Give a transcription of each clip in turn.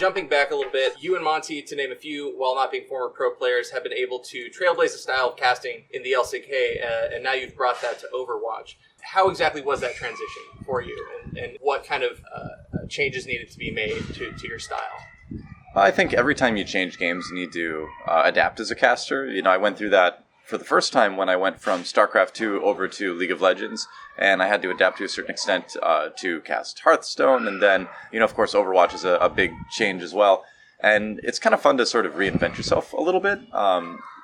Jumping back a little bit, you and Monty, to name a few, while not being former pro players, have been able to trailblaze the style of casting in the LCK, and now you've brought that to Overwatch. How exactly was that transition for you, and what kind of changes needed to be made to your style? I think every time you change games, you need to adapt as a caster. I went through that for the first time when I went from StarCraft 2 over to League of Legends, and I had to adapt to a certain extent to cast Hearthstone, and then, of course, Overwatch is a big change as well. And it's kind of fun to sort of reinvent yourself a little bit.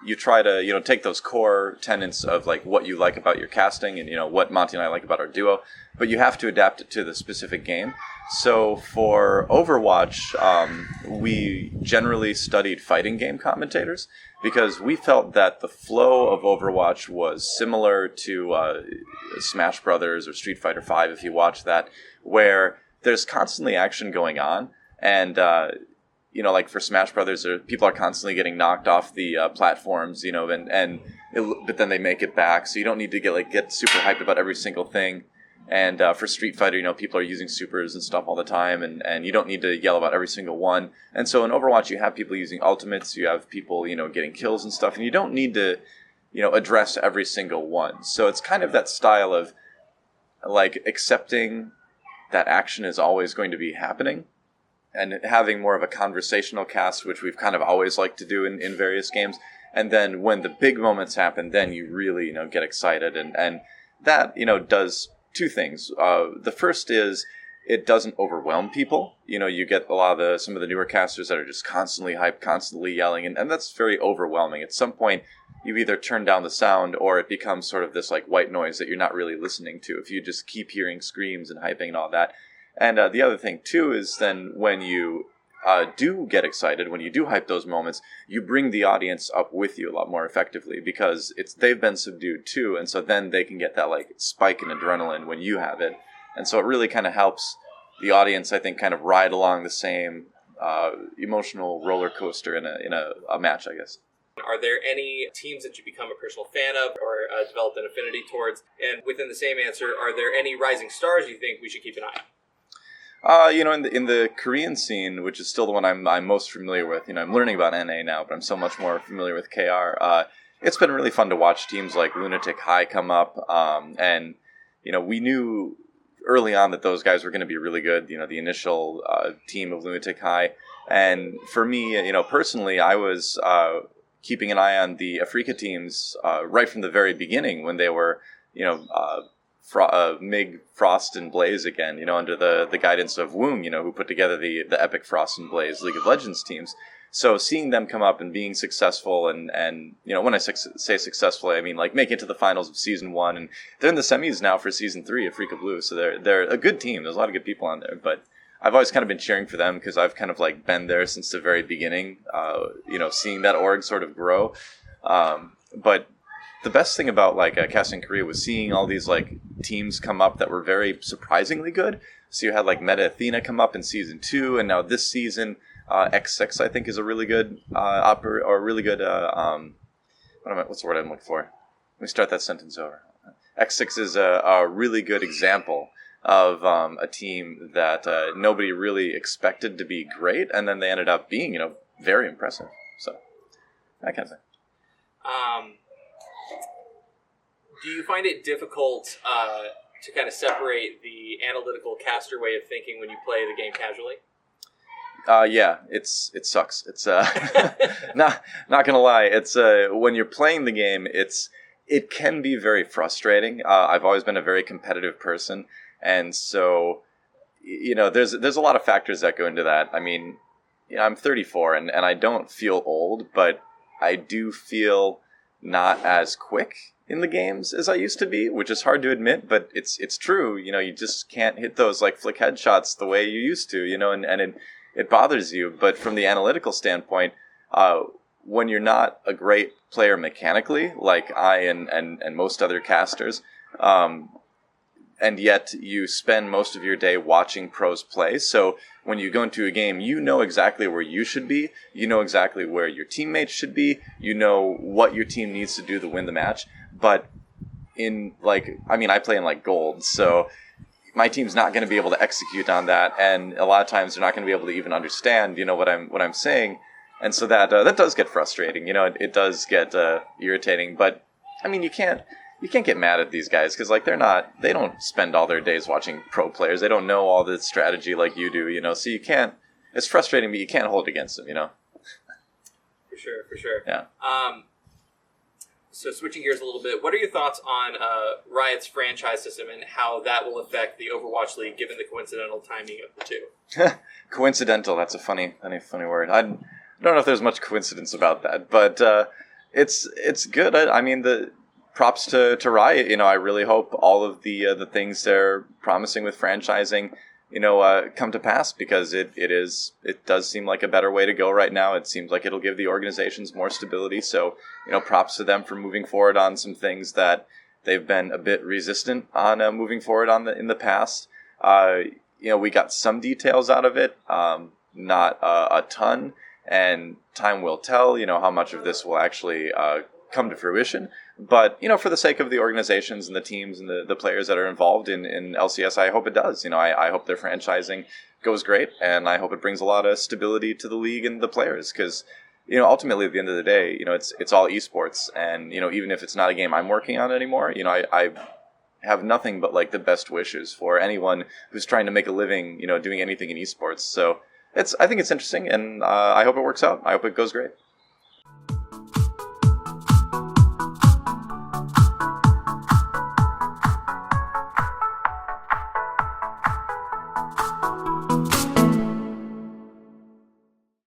You try to, take those core tenets of like what you like about your casting and, what Monty and I like about our duo, but you have to adapt it to the specific game. So for Overwatch, we generally studied fighting game commentators because we felt that the flow of Overwatch was similar to Smash Brothers or Street Fighter V, if you watch that, where there's constantly action going on. And, like for Smash Brothers, people are constantly getting knocked off the platforms, but then they make it back. So you don't need to get super hyped about every single thing. And for Street Fighter, people are using supers and stuff all the time, and you don't need to yell about every single one. And so in Overwatch, you have people using ultimates, you have people, getting kills and stuff, and you don't need to, address every single one. So it's kind of that style of, like, accepting that action is always going to be happening, and having more of a conversational cast, which we've kind of always liked to do in various games. And then when the big moments happen, then you really, get excited, and that, does two things. The first is it doesn't overwhelm people. You get a lot of some of the newer casters that are just constantly hyped, constantly yelling, and that's very overwhelming. At some point, you either turn down the sound or it becomes sort of this like white noise that you're not really listening to if you just keep hearing screams and hyping and all that. And the other thing, too, is then when you do get excited, when you do hype those moments, you bring the audience up with you a lot more effectively because they've been subdued too, and so then they can get that like spike in adrenaline when you have it, and so it really kind of helps the audience, I think, kind of ride along the same emotional roller coaster in a match, I guess. Are there any teams that you become a personal fan of or developed an affinity towards? And within the same answer, are there any rising stars you think we should keep an eye on? In the Korean scene, which is still the one I'm most familiar with, I'm learning about NA now, but I'm so much more familiar with KR. It's been really fun to watch teams like Lunatic High come up, and we knew early on that those guys were going to be really good. The initial team of Lunatic High, and for me, personally, I was keeping an eye on the Africa teams right from the very beginning when they were, Mig, Frost, and Blaze again, under the guidance of Woong, who put together the epic Frost and Blaze League of Legends teams. So seeing them come up and being successful, and when I say successful, I mean like make it to the finals of Season 1, and they're in the semis now for Season 3 of Africa Blue, so they're a good team. There's a lot of good people on there, but I've always kind of been cheering for them because I've kind of like been there since the very beginning, seeing that org sort of grow. But the best thing about like casting Korea was seeing all these like teams come up that were very surprisingly good. So you had like Meta Athena come up in Season 2, and now this season X6 I think is a really good what's the word I'm looking for? Let me start that sentence over. X6 is a really good example of a team that nobody really expected to be great, and then they ended up being very impressive. So that kind of thing. Do you find it difficult to kind of separate the analytical caster way of thinking when you play the game casually? Yeah, it sucks. It's not gonna lie. It's when you're playing the game, it can be very frustrating. I've always been a very competitive person, and so there's a lot of factors that go into that. I mean, I'm 34 and I don't feel old, but I do feel not as quick in the games as I used to be, which is hard to admit, but it's true. You just can't hit those like flick headshots the way you used to, and it bothers you. But from the analytical standpoint, when you're not a great player mechanically, like I and most other casters, and yet you spend most of your day watching pros play. So when you go into a game, you know exactly where you should be. You know exactly where your teammates should be. You know what your team needs to do to win the match. But I play in like gold. So my team's not going to be able to execute on that, and a lot of times they're not going to be able to even understand, what I'm saying, and so that does get frustrating. It does get irritating. But I mean, you can't get mad at these guys because they don't spend all their days watching pro players. They don't know all the strategy like you do. So you can't. It's frustrating, but you can't hold it against them. For sure. Yeah. So switching gears a little bit, what are your thoughts on Riot's franchise system and how that will affect the Overwatch League, given the coincidental timing of the two? Coincidental, that's a funny word. I don't know if there's much coincidence about that, but it's good. I mean, the props to Riot. I really hope all of the things they're promising with franchising come to pass, because it does seem like a better way to go right now. It seems like it'll give the organizations more stability. So, props to them for moving forward on some things that they've been a bit resistant on moving forward on in the past. We got some details out of it, not a ton, and time will tell, how much of this will actually come to fruition. But, for the sake of the organizations and the teams and the players that are involved in LCS, I hope it does. I hope their franchising goes great, and I hope it brings a lot of stability to the league and the players, because, ultimately at the end of the day, it's all esports, and, even if it's not a game I'm working on anymore, I have nothing but, the best wishes for anyone who's trying to make a living, doing anything in esports. So I think it's interesting, and I hope it works out. I hope it goes great.